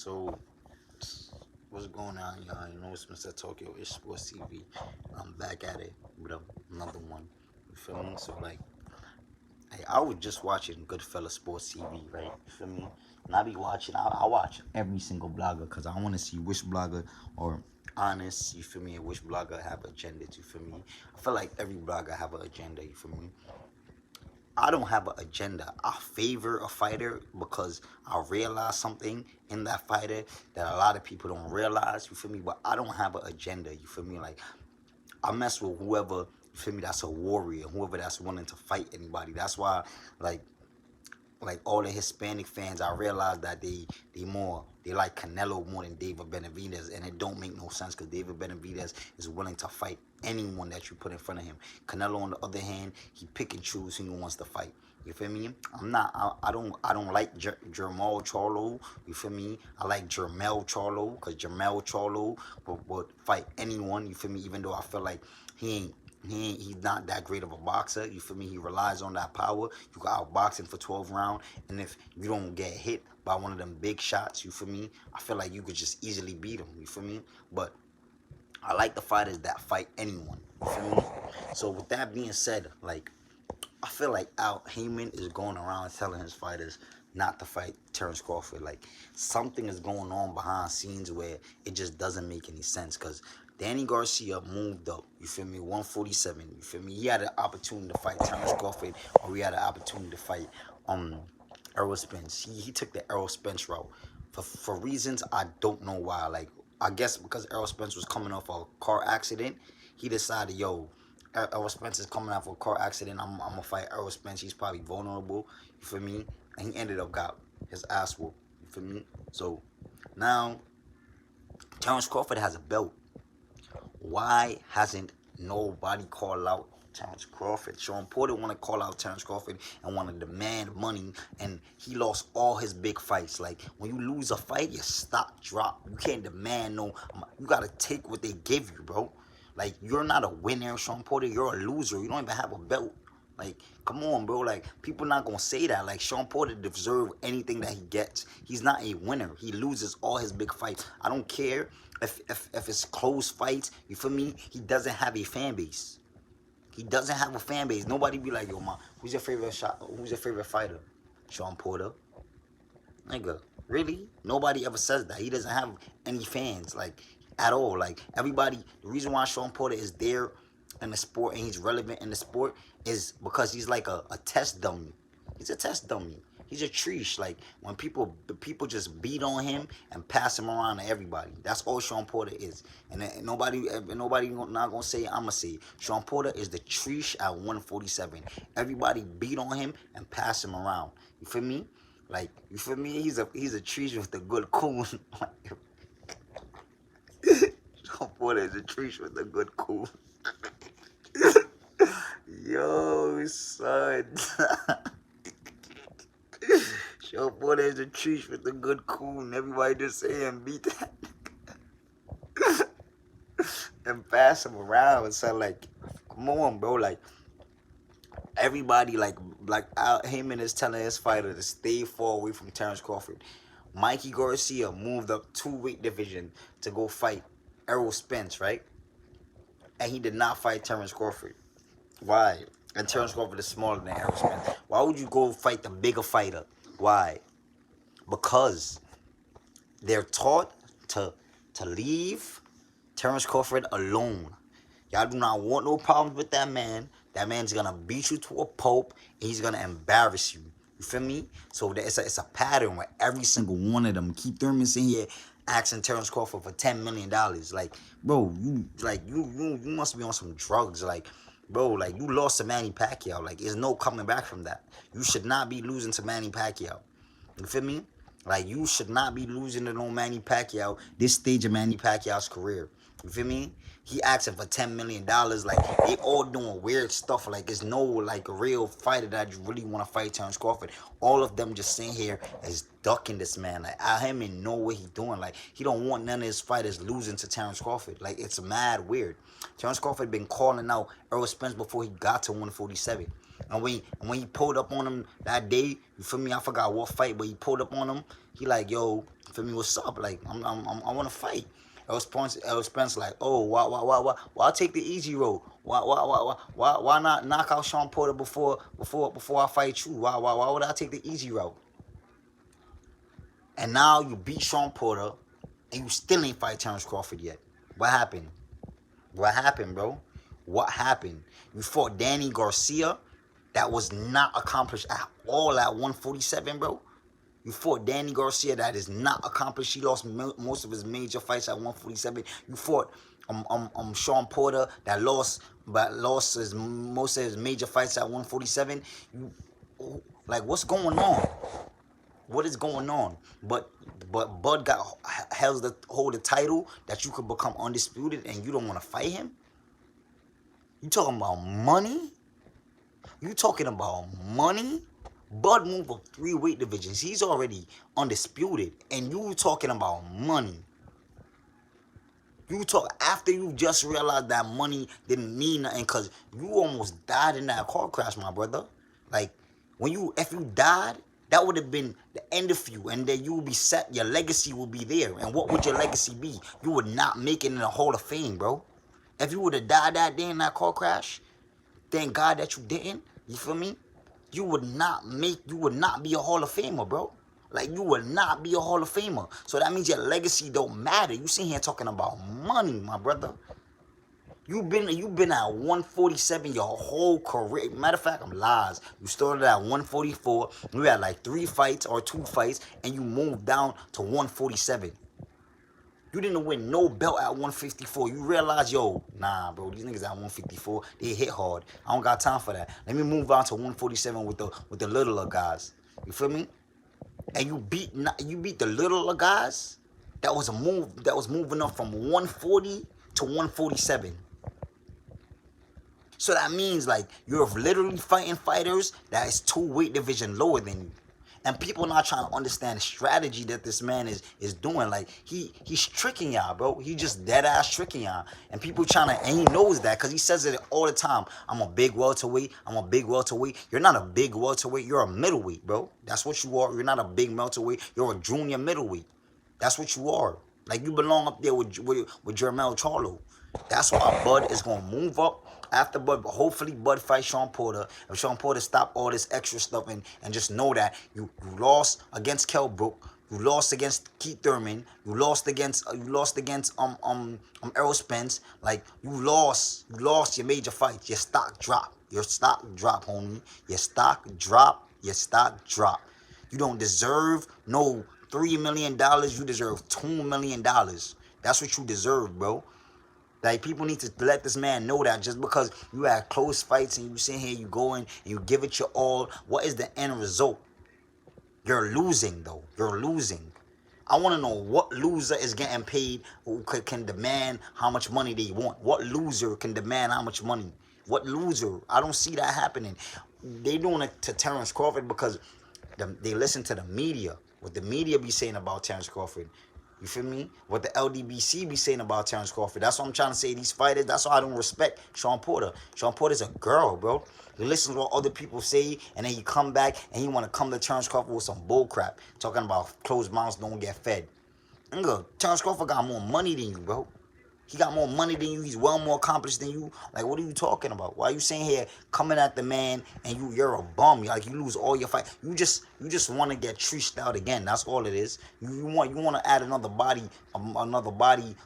So, what's going on, y'all? You know, it's Mr. Tokyo Ish Sports TV. I'm back at it with another one. You feel me? So, like, hey, I was just watching Goodfella Sports TV, right? You feel me? And I be watching, I watch every single blogger because I want to see which blogger or honest, you feel me, and which blogger have agendas, you feel me? I feel like every blogger have an agenda, you feel me? I don't have an agenda. I favor a fighter because I realize something in that fighter that a lot of people don't realize. You feel me? But I don't have an agenda. You feel me? Like I mess with whoever. You feel me? That's a warrior. Whoever that's willing to fight anybody. That's why, like, all the Hispanic fans, I realize that they like Canelo more than David Benavidez, and it don't make no sense because David Benavidez is willing to fight anyone that you put in front of him. Canelo, on the other hand, he pick and choose who he wants to fight. You feel me? I don't like Jermall Charlo. You feel me? I like Jermell Charlo because Jermell Charlo would fight anyone. You feel me? Even though I feel like he's not that great of a boxer. You feel me? He relies on that power. You can outbox him for 12 rounds, and if you don't get hit by one of them big shots, you feel me? I feel like you could just easily beat him. You feel me? But I like the fighters that fight anyone. You feel me? So with that being said, like, I feel like Al Heyman is going around telling his fighters not to fight Terence Crawford. Like, something is going on behind scenes where it just doesn't make any sense. Because Danny Garcia moved up, you feel me, 147, you feel me? He had an opportunity to fight Terence Crawford, or he had an opportunity to fight Errol Spence. He took the Errol Spence route. For reasons I don't know why. Like, I guess because Errol Spence was coming off a car accident, he decided, yo, Errol Spence is coming out of a car accident. I'm gonna fight Errol Spence. He's probably vulnerable. You feel me? And he ended up got his ass whooped. You feel me? So now Terence Crawford has a belt. Why hasn't nobody called out Terence Crawford? Sean Porter want to call out Terence Crawford and want to demand money, and he lost all his big fights. Like, when you lose a fight, your stock drop. You can't demand no. You gotta take what they give you, bro. Like, you're not a winner, Sean Porter. You're a loser. You don't even have a belt. Like, come on, bro. Like, people not gonna say that. Like, Sean Porter deserves anything that he gets. He's not a winner. He loses all his big fights. I don't care if it's close fights. You feel me? He doesn't have a fan base. He doesn't have a fan base. Nobody be like, yo, man, who's your favorite Who's your favorite fighter? Sean Porter. Nigga, really? Nobody ever says that. He doesn't have any fans, like, at all. Like, everybody, the reason why Sean Porter is there in the sport and he's relevant in the sport is because he's like a test dummy. He's a test dummy. He's a treesh. Like, when the people just beat on him and pass him around to everybody. That's all Sean Porter is. And nobody not gonna say it, I'ma say it. Sean Porter is the treesh at 147. Everybody beat on him and pass him around. You feel me? Like, you feel me? He's a treesh with a good coon. Sean Porter is a treesh with a good coon. Yo, son. Sean Porter is a treesh with a good coon. Everybody just say and beat that and pass him around and say, like, come on, bro. Like, everybody, like Al Heyman is telling his fighter to stay far away from Terence Crawford. Mikey Garcia moved up 2 weight division to go fight Errol Spence, right? And he did not fight Terence Crawford. Why? And Terence Crawford is smaller than Errol Spence. Why would you go fight the bigger fighter? Why? Because they're taught to leave Terence Crawford alone. Y'all do not want no problems with that man. That man's gonna beat you to a pulp and he's gonna embarrass you. You feel me? So it's a pattern where every single one of them, Keith Thurman's in here asking Terence Crawford for $10 million. Like, bro, you must be on some drugs. Like, bro, like, you lost to Manny Pacquiao. Like, there's no coming back from that. You should not be losing to Manny Pacquiao. You feel me? Like, you should not be losing to no Manny Pacquiao this stage of Manny Pacquiao's career. You feel me? He asking for $10 million. Like, they all doing weird stuff. Like, there's no, like, a real fighter that you really want to fight Terence Crawford. All of them just sitting here as ducking this man. Like, I him and know what he doing. Like, he don't want none of his fighters losing to Terence Crawford. Like, it's mad weird. Terence Crawford been calling out Errol Spence before he got to 147. And when he pulled up on him that day, you feel me? I forgot what fight, but he pulled up on him. He like, yo, feel me? What's up? Like I want to fight. L. Spence like, oh, why take the easy road? Why not knock out Sean Porter before I fight you? Why would I take the easy route? And now you beat Sean Porter, and you still ain't fight Terence Crawford yet. What happened? What happened, bro? What happened? You fought Danny Garcia. That was not accomplished at all at 147, bro. You fought Danny Garcia. That is not accomplished. He lost most of his major fights at 147. You fought Sean Porter that lost most of his major fights at 147. Like, what's going on? What is going on? But Bud hold the title that you could become undisputed, and you don't want to fight him. You talking about money? You talking about money? Bud moved up 3 weight divisions. He's already undisputed, and you talking about money. You talk after you just realized that money didn't mean nothing, because you almost died in that car crash, my brother. Like, if you died, that would have been the end of you, and then you would be set. Your legacy would be there. And what would your legacy be? You would not make it in the Hall of Fame, bro. If you would have died that day in that car crash, thank God that you didn't. You feel me? You would not be a Hall of Famer, bro. Like, you would not be a Hall of Famer. So that means your legacy don't matter. You sitting here talking about money, my brother. You've been at 147 your whole career. Matter of fact, I'm lies. You started at 144. You had like 3 fights or 2 fights, and you moved down to 147. You didn't win no belt at 154. You realize, yo, nah, bro, these niggas at 154, they hit hard. I don't got time for that. Let me move on to 147 with the littler guys. You feel me? And you beat the littler guys. That was moving up from 140 to 147. So that means, like, you're literally fighting fighters that is 2 weight division lower than you. And people not trying to understand the strategy that this man is doing. Like, he's tricking y'all, bro. He just dead ass tricking y'all. And people and he knows that, because he says it all the time. I'm a big welterweight. I'm a big welterweight. You're not a big welterweight. You're a middleweight, bro. That's what you are. You're not a big welterweight. You're a junior middleweight. That's what you are. Like, you belong up there with Jermell Charlo. That's why Bud is going to move up after Bud. Hopefully, Bud fights Sean Porter. If Sean Porter stop all this extra stuff and just know that you lost against Kell Brook, you lost against Keith Thurman, you lost against Errol Spence. Like, you lost your major fights. Your stock drop. Your stock drop, homie. Your stock drop. Your stock drop. You don't deserve no $3 million. You deserve $2 million. That's what you deserve, bro. Like, people need to let this man know that just because you had close fights and you sit here, you go in and you give it your all, what is the end result? You're losing, though. You're losing. I want to know what loser is getting paid who can demand how much money they want. What loser can demand how much money? What loser? I don't see that happening. They doing it to Terence Crawford because they listen to the media. What the media be saying about Terence Crawford. You feel me? What the LDBC be saying about Terence Crawford. That's what I'm trying to say. These fighters, that's why I don't respect Sean Porter. Sean Porter's a girl, bro. He listens to what other people say, and then he come back, and he want to come to Terence Crawford with some bull crap. Talking about closed mouths don't get fed. Nigga, Terence Crawford got more money than you, bro. He got more money than you. He's well more accomplished than you. Like, what are you talking about? Why are you sitting here coming at the man and you're a bum? Like, you lose all your fight. You just want to get treached out again. That's all it is. You want to add another body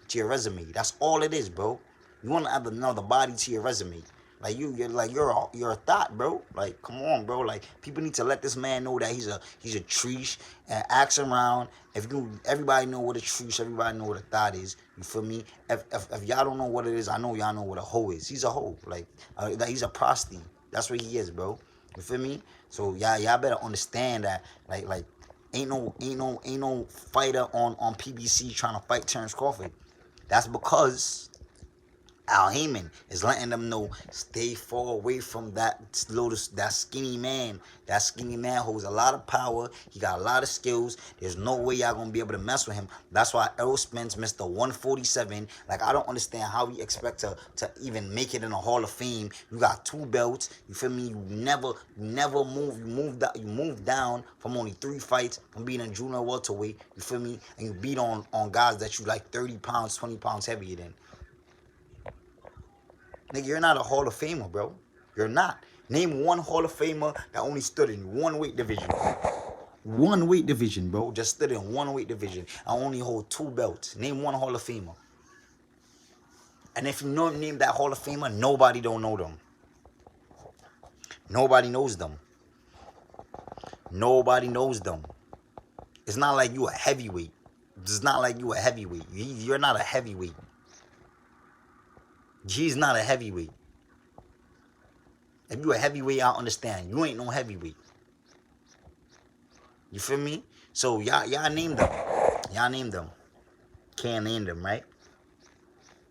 to your resume. That's all it is, bro. You want to add another body to your resume. Like, you're a thought, bro. Like, come on, bro. Like, people need to let this man know that he's a treesh and ask around. Everybody know what a treesh, everybody know what a thought is. You feel me? If y'all don't know what it is, I know y'all know what a hoe is. He's a hoe. Like, he's a prosty. That's what he is, bro. You feel me? So y'all better understand that. Like, ain't no fighter on PBC trying to fight Terence Crawford. That's because Al Heyman is letting them know, stay far away from that skinny man. That skinny man holds a lot of power. He got a lot of skills. There's no way y'all gonna be able to mess with him. That's why Errol Spence, Mr. 147. Like, I don't understand how we expect to even make it in the Hall of Fame. You got 2 belts. You feel me? You never move. You moved down from only 3 fights from being a junior welterweight. You feel me? And you beat on guys that you like 30 pounds, 20 pounds heavier than. Nigga, you're not a Hall of Famer, bro. You're not. Name one Hall of Famer that only stood in one weight division. One weight division, bro. Just stood in one weight division. I only hold 2 belts. Name one Hall of Famer. And if you know name that Hall of Famer, nobody don't know them. Nobody knows them. Nobody knows them. It's not like you a heavyweight. It's not like you a heavyweight. You're not a heavyweight. He's not a heavyweight. If you a heavyweight, I understand. You ain't no heavyweight. You feel me? So y'all name them. Y'all name them. Can't name them, right?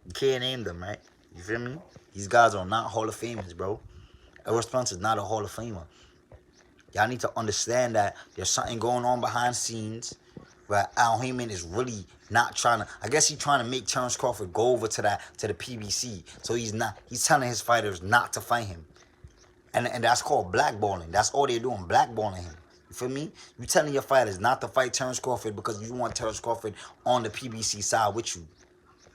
You can't name them, right? You feel me? These guys are not Hall of Famers, bro. Errol Spence is not a Hall of Famer. Y'all need to understand that there's something going on behind the scenes where Al Heyman is really not trying to. I guess he's trying to make Terence Crawford go over to the PBC. So he's telling his fighters not to fight him. And that's called blackballing. That's all they're doing, blackballing him. You feel me? You telling your fighters not to fight Terence Crawford because you want Terence Crawford on the PBC side with you.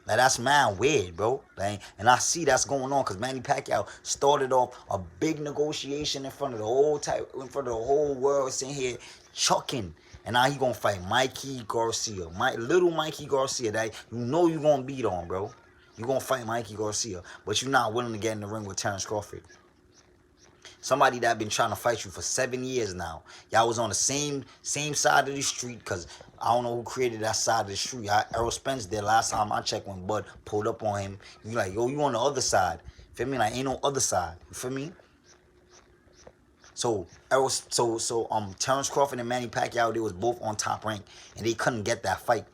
Like, that's man weird, bro. Like, and I see that's going on because Manny Pacquiao started off a big negotiation in front of the whole world, sitting here chucking. And now he gonna fight Mikey Garcia, little Mikey Garcia, that you know you gonna beat on, bro. You gonna fight Mikey Garcia, but you're not willing to get in the ring with Terence Crawford. Somebody that been trying to fight you for 7 years now. Y'all was on the same side of the street, because I don't know who created that side of the street. Errol Spence did last time I checked when Bud pulled up on him. You like, yo, you on the other side. Feel me? Like, ain't no other side. You feel me? So Terence Crawford and Manny Pacquiao, they was both on Top Rank, and they couldn't get that fight.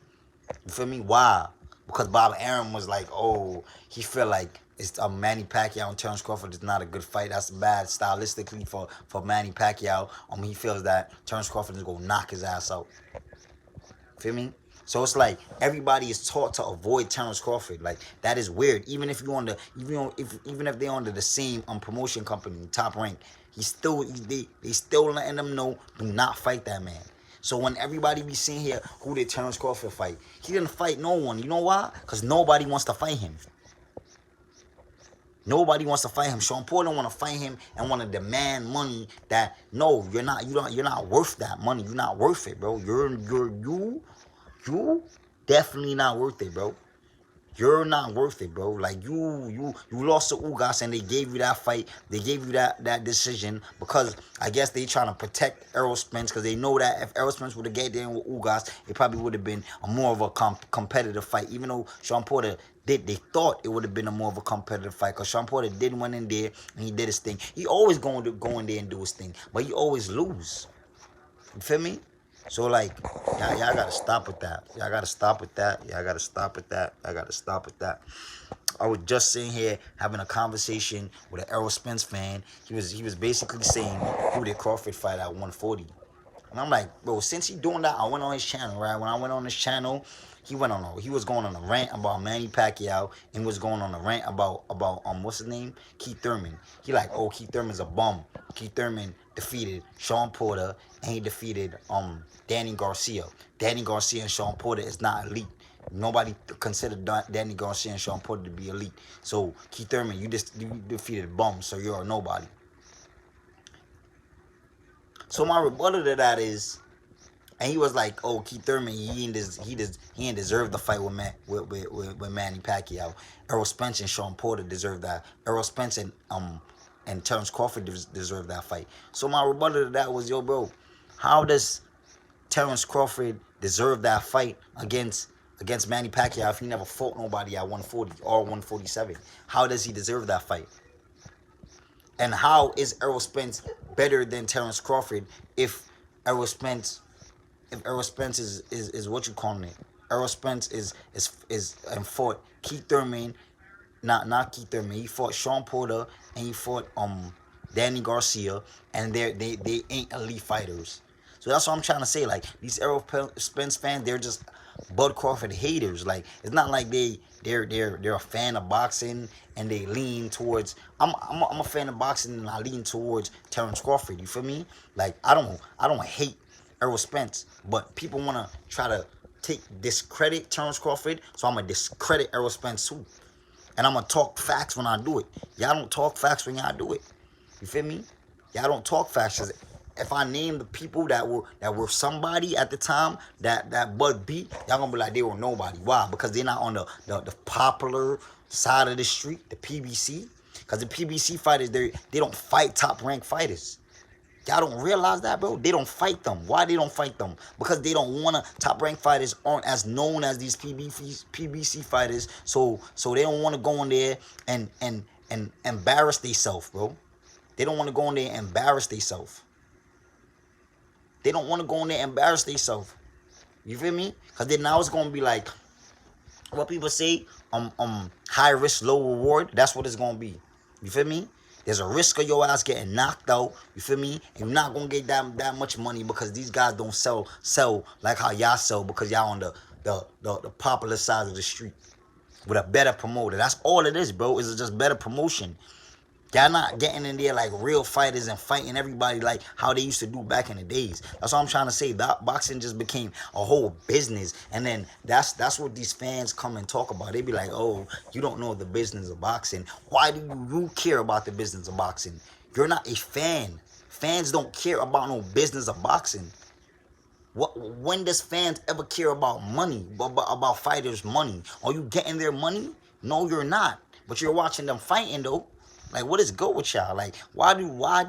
You feel me? Why? Because Bob Arum was like, oh, he feel like it's Manny Pacquiao and Terence Crawford is not a good fight. That's bad stylistically for Manny Pacquiao. He feels that Terence Crawford is gonna knock his ass out. Feel me? So it's like everybody is taught to avoid Terence Crawford. Like, that is weird. Even if if they're under the same promotion company, Top Rank, they still letting them know, do not fight that man. So when everybody be seeing here, who did Terence Crawford fight? He didn't fight no one. You know why? Because nobody wants to fight him. Nobody wants to fight him. Sean Porter want to fight him and want to demand money that, no, you're not worth that money. You're not worth it, bro. You definitely not worth it, bro. You're not worth it, bro. Like, you lost to Ugas, and they gave you that fight. They gave you that decision because I guess they trying to protect Errol Spence, because they know that if Errol Spence would have get there with Ugas, it probably would have been a more of a competitive fight. Even though Sean Porter they thought it would have been a more of a competitive fight, because Sean Porter did went in there and he did his thing. He always go in there and do his thing, but he always lose. You feel me? So, like, y'all gotta stop with that. Y'all gotta stop with that. Y'all gotta stop with that. I gotta stop with that. I was just sitting here having a conversation with an Errol Spence fan. He was basically saying, who did Crawford fight at 140? And I'm like, bro, since he doing that, I went on his channel, right? When I went on his channel, he was going on a rant about Manny Pacquiao, and was going on a rant about what's his name? Keith Thurman. He like, oh, Keith Thurman's a bum. Keith Thurman defeated Sean Porter, and he defeated Danny Garcia. Danny Garcia and Sean Porter is not elite. Nobody considered Danny Garcia and Sean Porter to be elite. So, Keith Thurman, you defeated bum, so you're a nobody. So my rebuttal to that is, and he was like, "Oh, Keith Thurman, he ain't deserve the fight with Manny Pacquiao. Errol Spence and Sean Porter deserve that. Errol Spence and Terence Crawford deserve that fight." So my rebuttal to that was, yo, bro, how does Terence Crawford deserve that fight against Manny Pacquiao if he never fought nobody at 140 or 147? How does he deserve that fight? And how is Errol Spence better than Terence Crawford if Errol Spence is what you calling it? Errol Spence is and fought Keith Thurman, not Keith Thurman. He fought Sean Porter and he fought Danny Garcia, and they ain't elite fighters. So that's what I'm trying to say. Like these Errol Spence fans, they're just Bud Crawford haters. Like it's not like they're a fan of boxing and they lean towards. I'm a fan of boxing and I lean towards Terence Crawford. You feel me? Like I don't hate Errol Spence, but people wanna try to discredit Terence Crawford, so I'm gonna discredit Errol Spence too. And I'm gonna talk facts when I do it. Y'all don't talk facts when y'all do it. You feel me? Y'all don't talk facts. If I name the people that were somebody at the time that Bud beat, y'all gonna be like they were nobody. Why? Because they're not on the popular side of the street, the PBC. Because the PBC fighters, they don't fight top ranked fighters. Y'all don't realize that, bro? They don't fight them. Why they don't fight them? Because they don't want to. Top ranked fighters aren't as known as these PBC fighters, so they don't want to go in there and embarrass themselves, bro. They don't want to go in there and embarrass themselves. They don't want to go in there and embarrass themselves. You feel me? Because then now it's gonna be like what people say, high risk, low reward. That's what it's gonna be. You feel me? There's a risk of your ass getting knocked out. You feel me? And you're not gonna get that much money because these guys don't sell like how y'all sell because y'all on the popular side of the street with a better promoter. That's all it is, bro. It's just better promotion. Y'all not getting in there like real fighters and fighting everybody like how they used to do back in the days. That's what I'm trying to say. That boxing just became a whole business. And then that's what these fans come and talk about. They be like, oh, you don't know the business of boxing. Why do you care about the business of boxing? You're not a fan. Fans don't care about no business of boxing. When does fans ever care about money, about fighters' money? Are you getting their money? No, you're not. But you're watching them fighting though. Like, what is good with y'all? Like, why do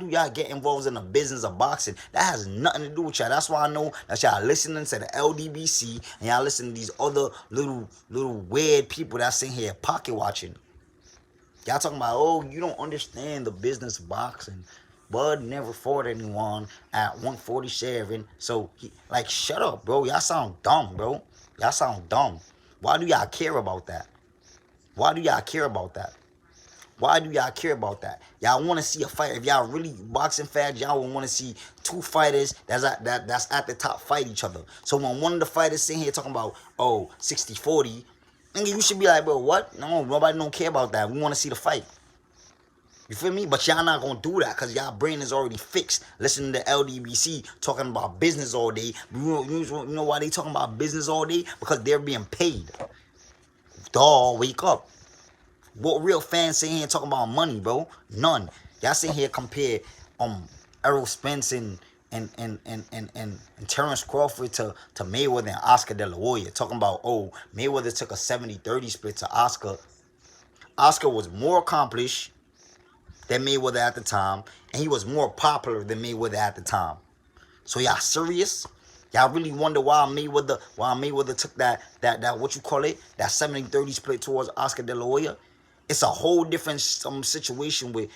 y'all get involved in the business of boxing? That has nothing to do with y'all. That's why I know that y'all listening to the LDBC and y'all listening to these other little weird people that's in here pocket watching. Y'all talking about, oh, you don't understand the business of boxing. Bud never fought anyone at 147. So, like, shut up, bro. Y'all sound dumb, bro. Y'all sound dumb. Why do y'all care about that? Why do y'all care about that? Why do y'all care about that? Y'all want to see a fight. If y'all really boxing fans, y'all would want to see two fighters that's at the top fight each other. So when one of the fighters sitting here talking about, oh, 60-40, nigga, you should be like, bro, what? No, nobody don't care about that. We want to see the fight. You feel me? But y'all not going to do that because y'all brain is already fixed. Listening to LDBC talking about business all day. You know why they talking about business all day? Because they're being paid. Dawg, wake up. What real fans sitting here talking about money, bro? None. Y'all sitting here compare Errol Spence and Terence Crawford to Mayweather and Oscar De La Hoya. Talking about, oh, Mayweather took a 70-30 split to Oscar. Oscar was more accomplished than Mayweather at the time, and he was more popular than Mayweather at the time. So y'all serious? Y'all really wonder why Mayweather took that what you call it, that 70-30 split towards Oscar De La Hoya? It's a whole different situation with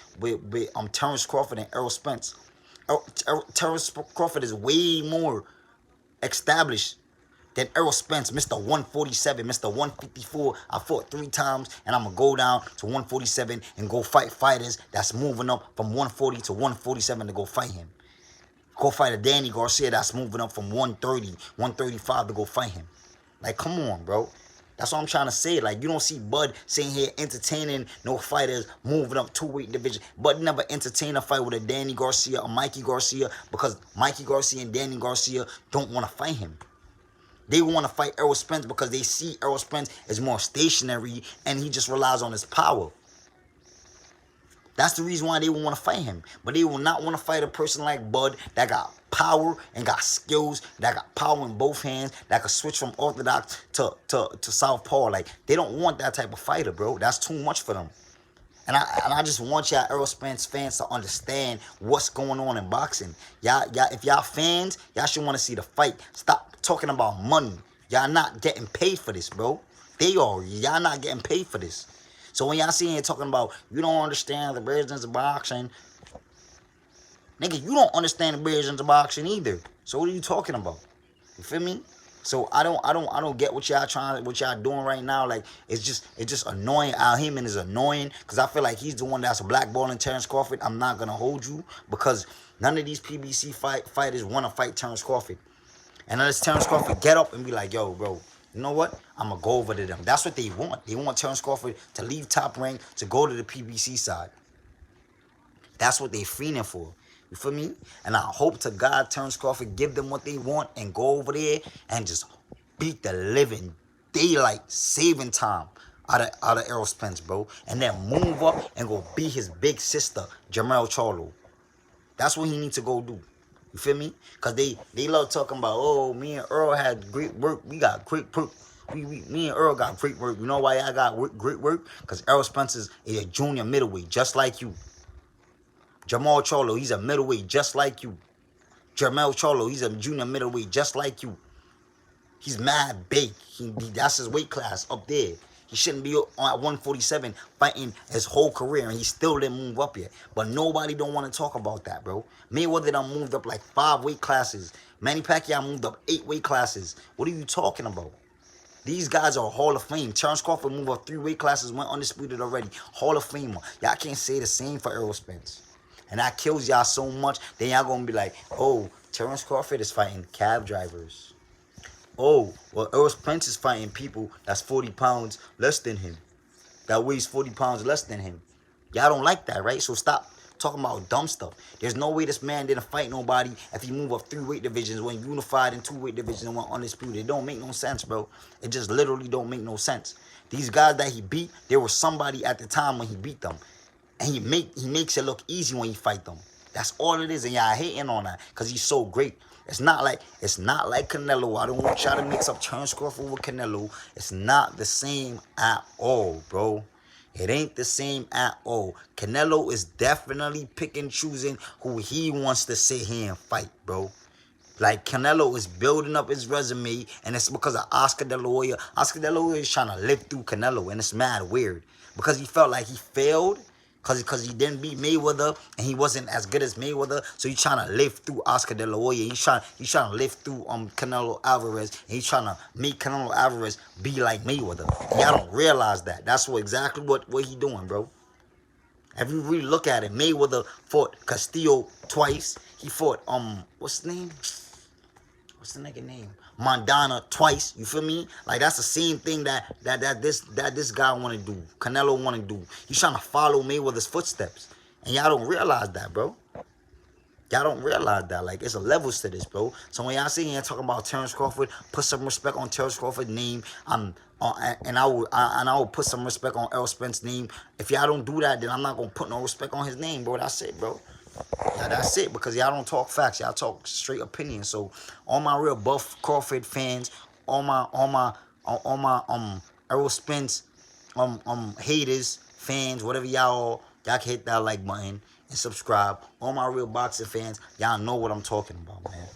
Terence Crawford and Errol Spence. Terence Crawford is way more established than Errol Spence, Mr. 147, Mr. 154. I fought 3 times, and I'm going to go down to 147 and go fight fighters that's moving up from 140 to 147 to go fight him. Go fight a Danny Garcia that's moving up from 130, 135 to go fight him. Like, come on, bro. That's what I'm trying to say. Like, you don't see Bud sitting here entertaining no fighters moving up 2-weight division. Bud never entertained a fight with a Danny Garcia or Mikey Garcia because Mikey Garcia and Danny Garcia don't want to fight him. They want to fight Errol Spence because they see Errol Spence as more stationary and he just relies on his power. That's the reason why they will want to fight him. But they will not want to fight a person like Bud that got power and got skills, that got power in both hands, that could switch from orthodox to southpaw. Like, they don't want that type of fighter, bro. That's too much for them. And I just want y'all Errol Spence fans to understand what's going on in boxing. Y'all, if y'all fans, y'all should want to see the fight. Stop talking about money. Y'all not getting paid for this, bro. They are. Y'all not getting paid for this. So when y'all see here talking about you don't understand the business of boxing, nigga, you don't understand the business of boxing either. So what are you talking about? You feel me? So I don't get what y'all doing right now. Like it's just annoying. Al Heyman is annoying because I feel like he's the one that's blackballing Terence Crawford. I'm not gonna hold you because none of these PBC fighters want to fight Terence Crawford. And unless Terence Crawford get up and be like, yo, bro, you know what? I'm gonna go over to them. That's what they want. They want Terence Crawford to leave Top Rank to go to the PBC side. That's what they fiending for. You feel me? And I hope to God Terence Crawford give them what they want and go over there and just beat the living daylight saving time out of Errol Spence, bro. And then move up and go beat his big sister, Jermell Charlo. That's what he needs to go do. You feel me? Because they love talking about, oh, me and Earl had great work. We got great work. Me and Earl got great work. You know why I got great work? Because Errol Spence is a junior middleweight, just like you. Jamal Charlo, he's a middleweight just like you. Jermell Charlo, he's a junior middleweight just like you. He's mad big. That's his weight class up there. He shouldn't be at 147 fighting his whole career, and he still didn't move up yet. But nobody don't want to talk about that, bro. Mayweather done moved up like 5 weight classes. Manny Pacquiao moved up 8 weight classes. What are you talking about? These guys are Hall of Fame. Terence Crawford moved up 3 weight classes, went undisputed already. Hall of Famer. Y'all can't say the same for Errol Spence. And that kills y'all so much, then y'all gonna be like, oh, Terence Crawford is fighting cab drivers. Oh, well, Errol Spence is fighting people that's 40 pounds less than him. That weighs 40 pounds less than him. Y'all don't like that, right? So stop talking about dumb stuff. There's no way this man didn't fight nobody if he moved up 3 weight divisions, went unified in 2 weight divisions, and went undisputed. It don't make no sense, bro. It just literally don't make no sense. These guys that he beat, there was somebody at the time when he beat them. And he makes it look easy when you fight them. That's all it is, and y'all hating on that because he's so great. It's not like Canelo. I don't want y'all to mix up Terence Crawford with Canelo. It's not the same at all, bro. It ain't the same at all. Canelo is definitely picking, choosing who he wants to sit here and fight, bro. Like, Canelo is building up his resume, and it's because of Oscar De La Hoya. Oscar De La Hoya is trying to live through Canelo, and it's mad weird. Because he felt like he failed, because he didn't beat Mayweather, and he wasn't as good as Mayweather, so he's trying to live through Oscar De La Hoya. He's trying to live through Canelo Alvarez, and he's trying to make Canelo Alvarez be like Mayweather. And y'all don't realize that. That's exactly what he doing, bro. If you really look at it, Mayweather fought Castillo twice. He fought, what's his name? What's the nigga name? Mondana twice. You feel me? Like, that's the same thing that this guy want to do. Canelo want to do. He's trying to follow Mayweather's footsteps. And y'all don't realize that, bro. Y'all don't realize that. Like, it's a levels to this, bro. So when y'all sit here talking about Terence Crawford, put some respect on Terence Crawford's name. And I will put some respect on Errol Spence's name. If y'all don't do that, then I'm not gonna put no respect on his name, bro. That's it, bro. Yeah, that's it, because y'all don't talk facts. Y'all talk straight opinions. So all my real buff Crawford fans, all my Errol Spence haters, fans, whatever y'all can hit that like button and subscribe. All my real boxing fans, y'all know what I'm talking about, man.